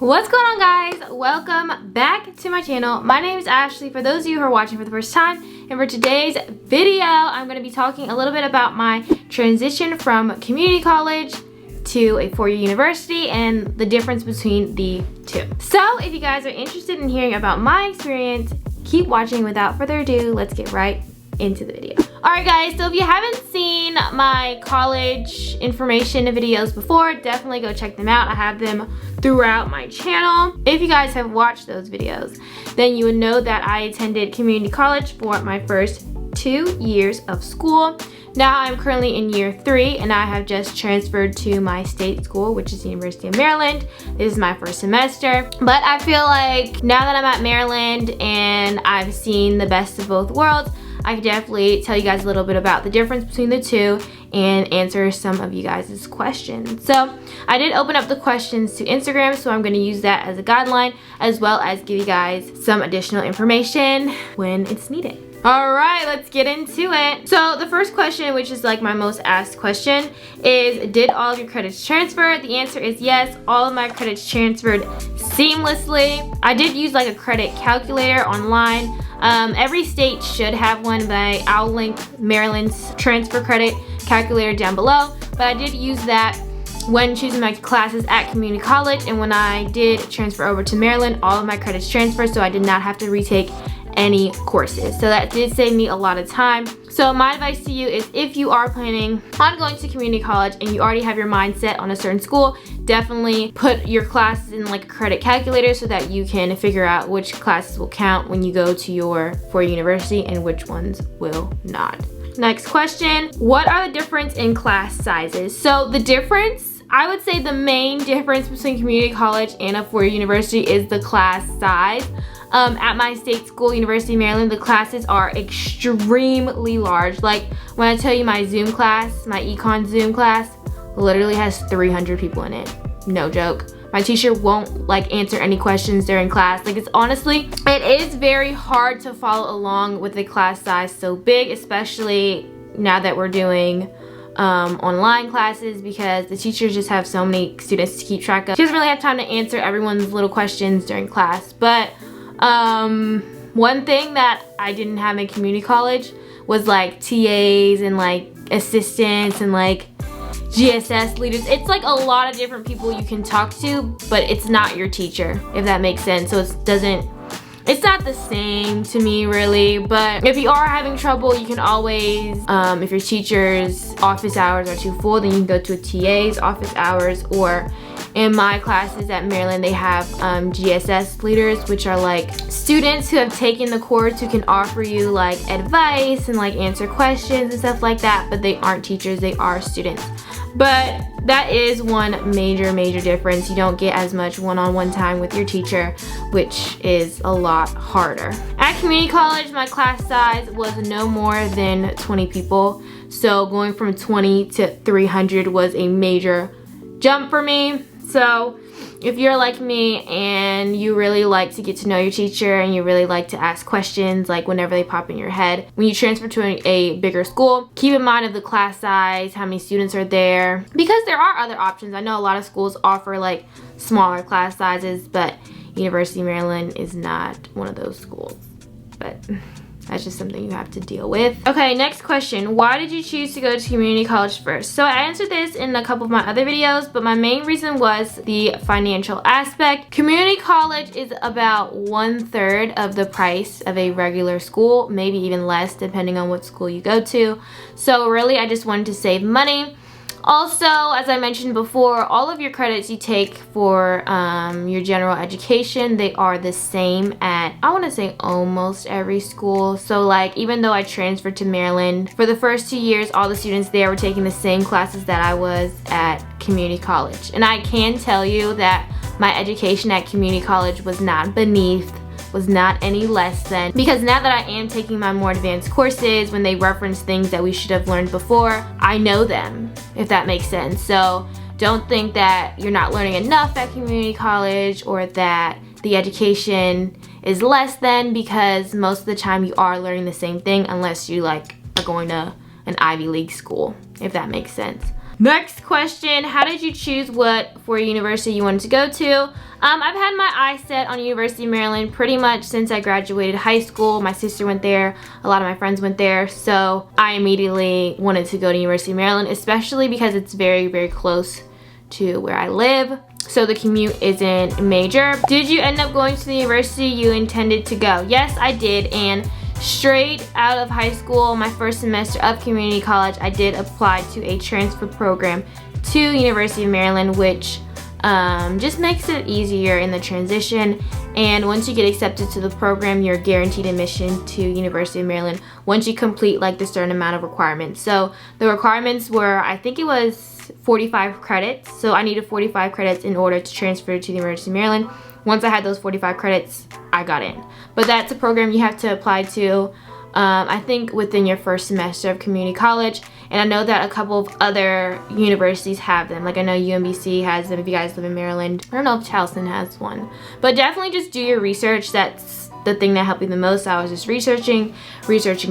What's going on, guys? Welcome back to my channel. My name is Ashley, for those of you who are watching for the first time, and for today's video I'm going to be talking a little bit about my transition from community college to a four-year university and the difference between the two. So if you guys are interested in hearing about my experience, keep watching. Without further ado, let's get right into the video. Alright guys, so if you haven't seen my college information videos before, definitely go check them out. I have them throughout my channel. If you guys have watched those videos, then you would know that I attended community college for my first 2 years of school. Now I'm currently in year 3 and I have just transferred to my state school, which is the University of Maryland. This is my first semester, but I feel like now that I'm at Maryland and I've seen the best of both worlds, I can definitely tell you guys a little bit about the difference between the two and answer some of you guys' questions. So I did open up the questions to Instagram, so I'm going to use that as a guideline, as well as give you guys some additional information when it's needed. Alright, let's get into it. So the first question, which is like my most asked question, is did all of your credits transfer? The answer is yes, all of my credits transferred seamlessly. I did use like a credit calculator online. Every state should have one, but I'll link Maryland's transfer credit calculator down below. But I did use that when choosing my classes at community college, and when I did transfer over to Maryland, all of my credits transferred, so I did not have to retake any courses. So that did save me a lot of time. So my advice to you is, if you are planning on going to community college and you already have your mind set on a certain school, definitely put your classes in like a credit calculator so that you can figure out which classes will count when you go to your four-year university and which ones will not. Next question, what are the difference in class sizes? So the difference, I would say the main difference between community college and a four-year university is the class size. At my state school, University of Maryland, the classes are extremely large. Like when I tell you my Zoom class, my econ Zoom class, literally has 300 people in it. No joke. My teacher won't like answer any questions during class. Like it's honestly, it is very hard to follow along with a class size so big, especially now that we're doing online classes, because the teachers just have so many students to keep track of. She doesn't really have time to answer everyone's little questions during class. But one thing that I didn't have in community college was like TAs and like assistants and like GSS leaders. It's like a lot of different people you can talk to, but it's not your teacher, if that makes sense. So it's not the same to me really. But if you are having trouble, you can always, if your teacher's office hours are too full, then you can go to a TA's office hours, or in my classes at Maryland, they have GSS leaders, which are like students who have taken the course who can offer you like advice and like answer questions and stuff like that, but they aren't teachers, they are students. But that is one major difference. You don't get as much one-on-one time with your teacher, which is a lot harder. At community college, my class size was no more than 20 people. So going from 20 to 300 was a major jump for me. So if you're like me and you really like to get to know your teacher and you really like to ask questions like whenever they pop in your head, when you transfer to a bigger school, keep in mind of the class size, how many students are there, because there are other options. I know a lot of schools offer like smaller class sizes, but University of Maryland is not one of those schools. But that's just something you have to deal with. Okay, next question. Why did you choose to go to community college first? So I answered this in a couple of my other videos, but my main reason was the financial aspect. Community college is about 1/3 of the price of a regular school, maybe even less depending on what school you go to. So really, I just wanted to save money. Also, as I mentioned before, all of your credits you take for your general education, they are the same at, I want to say, almost every school. So like, even though I transferred to Maryland, for the first 2 years, all the students there were taking the same classes that I was at community college. And I can tell you that my education at community college was not beneath, was not any less than, because now that I am taking my more advanced courses, when they reference things that we should have learned before, I know them, if that makes sense. So don't think that you're not learning enough at community college or that the education is less than, because most of the time you are learning the same thing, unless you like are going to an Ivy League school, if that makes sense. Next question, how did you choose what for university you wanted to go to? I've had my eyes set on University of Maryland pretty much since I graduated high school. My sister went there, a lot of my friends went there, so I immediately wanted to go to University of Maryland, especially because it's very, very close to where I live, so the commute isn't major. Did you end up going to the university you intended to go? Yes, I did, and straight out of high school, my first semester of community college, I did apply to a transfer program to University of Maryland, which just makes it easier in the transition. And once you get accepted to the program, you're guaranteed admission to University of Maryland once you complete like the certain amount of requirements. So the requirements were, I think it was 45 credits. So I needed 45 credits in order to transfer to the University of Maryland. Once I had those 45 credits, I got in. But that's a program you have to apply to, I think within your first semester of community college. And I know that a couple of other universities have them. Like I know UMBC has them if you guys live in Maryland. I don't know if Charleston has one. But definitely just do your research. That's the thing that helped me the most. I was just researching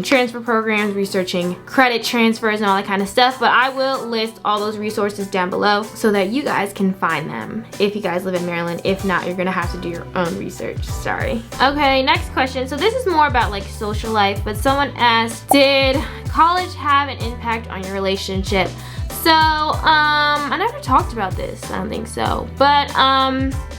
transfer programs, researching credit transfers and all that kind of stuff. But I will list all those resources down below so that you guys can find them if you guys live in Maryland. If not, you're gonna have to do your own research. Sorry. Okay, next question. So this is more about like social life, but someone asked, did college have an impact on your relationship? So, I never talked about this, I don't think so. But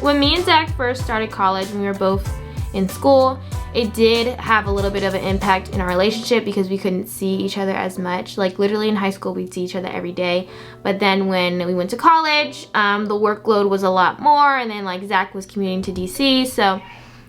when me and Zach first started college, when we were both in school, it did have a little bit of an impact in our relationship because we couldn't see each other as much. Like literally in high school, we'd see each other every day. But then when we went to college, the workload was a lot more, and then like Zach was commuting to DC, so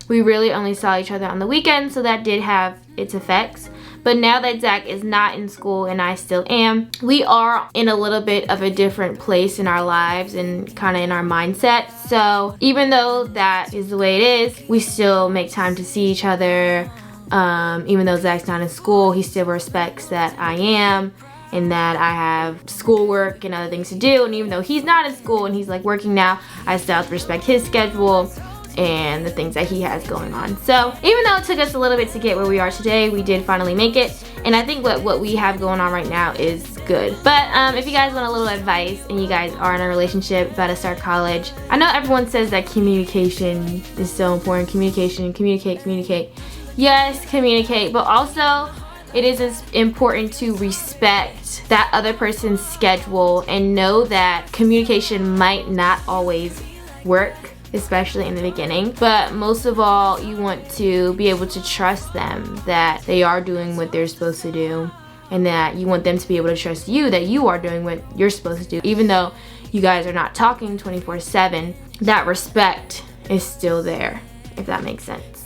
we really only saw each other on the weekends, so that did have its effects. But now that Zach is not in school and I still am, we are in a little bit of a different place in our lives and kind of in our mindset. So even though that is the way it is, we still make time to see each other. Even though Zach's not in school, he still respects that I am and that I have schoolwork and other things to do. And even though he's not in school and he's like working now, I still have to respect his schedule and the things that he has going on. So even though it took us a little bit to get where we are today, we did finally make it. And I think what we have going on right now is good. But if you guys want a little advice and you guys are in a relationship about to start college, I know everyone says that communication is so important. Communicate. Yes, communicate, but also it is as important to respect that other person's schedule and know that communication might not always work, especially in the beginning. But most of all, you want to be able to trust them that they are doing what they're supposed to do, and that you want them to be able to trust you that you are doing what you're supposed to do. Even though you guys are not talking 24/7, that respect is still there, if that makes sense.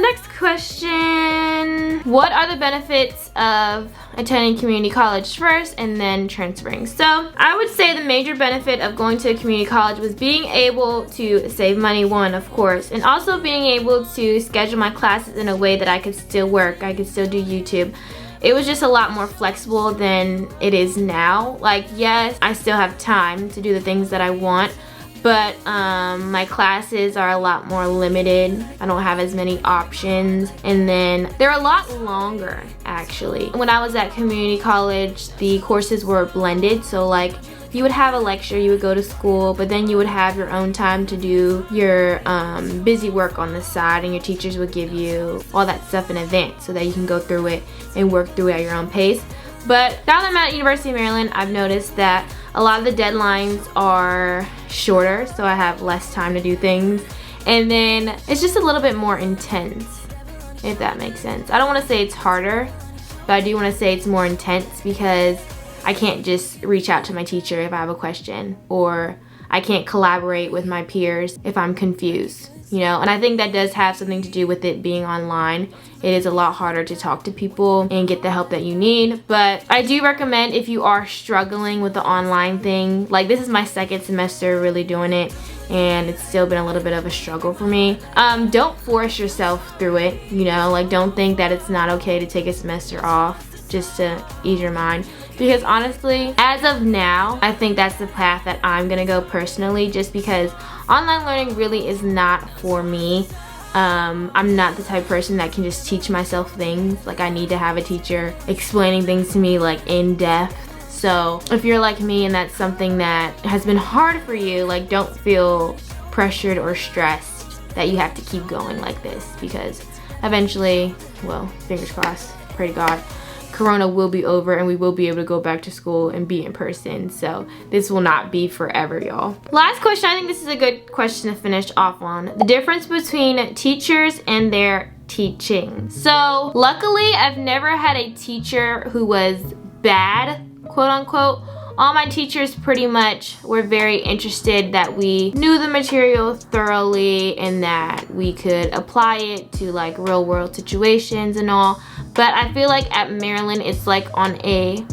Next question. What are the benefits of attending community college first and then transferring? So I would say the major benefit of going to a community college was being able to save money, one, of course, and also being able to schedule my classes in a way that I could still work, I could still do YouTube. It was just a lot more flexible than it is now. Like, yes, I still have time to do the things that I want, but my classes are a lot more limited. I don't have as many options, and then they're a lot longer actually. When I was at community college, the courses were blended, so like you would have a lecture, you would go to school, but then you would have your own time to do your busy work on the side, and your teachers would give you all that stuff in advance so that you can go through it and work through it at your own pace. But now that I'm at University of Maryland, I've noticed that a lot of the deadlines are shorter, so I have less time to do things. And then it's just a little bit more intense, if that makes sense. I don't want to say it's harder, but I do want to say it's more intense because I can't just reach out to my teacher if I have a question, or I can't collaborate with my peers if I'm confused, you know? And I think that does have something to do with it being online. It is a lot harder to talk to people and get the help that you need. But I do recommend, if you are struggling with the online thing, like this is my second semester really doing it, and it's still been a little bit of a struggle for me. Don't force yourself through it, you know? Like, don't think that it's not okay to take a semester off just to ease your mind. Because honestly, as of now, I think that's the path that I'm gonna go personally, just because online learning really is not for me. I'm not the type of person that can just teach myself things. Like, I need to have a teacher explaining things to me like in depth So if you're like me and that's something that has been hard for you, like, don't feel pressured or stressed that you have to keep going like this, because eventually, well, fingers crossed, pray to God, Corona will be over and we will be able to go back to school and be in person. So this will not be forever, y'all. Last question, I think this is a good question to finish off on. The difference between teachers and their teaching. So luckily, I've never had a teacher who was bad, quote unquote. All my teachers pretty much were very interested that we knew the material thoroughly and that we could apply it to like real world situations and all. But I feel like at Maryland, it's like on a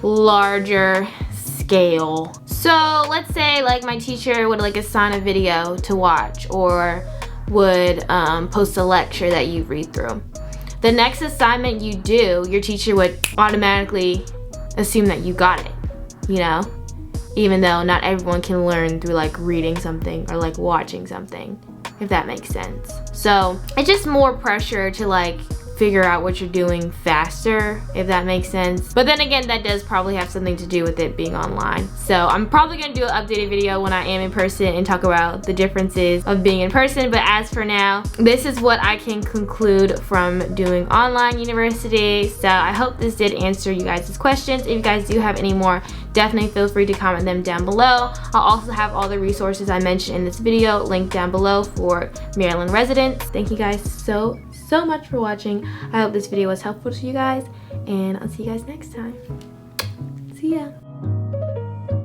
larger scale. So let's say like my teacher would like assign a video to watch or would post a lecture that you read through. The next assignment you do, your teacher would automatically assume that you got it, you know? Even though not everyone can learn through like reading something or like watching something, if that makes sense. So it's just more pressure to like figure out what you're doing faster, if that makes sense. But then again, that does probably have something to do with it being online. So I'm probably gonna do an updated video when I am in person and talk about the differences of being in person. But as for now, this is what I can conclude from doing online university. So I hope this did answer you guys' questions. If you guys do have any more, definitely feel free to comment them down below. I'll also have all the resources I mentioned in this video linked down below for Maryland residents. Thank you guys so much for watching. I hope this video was helpful to you guys, and I'll see you guys next time. See ya.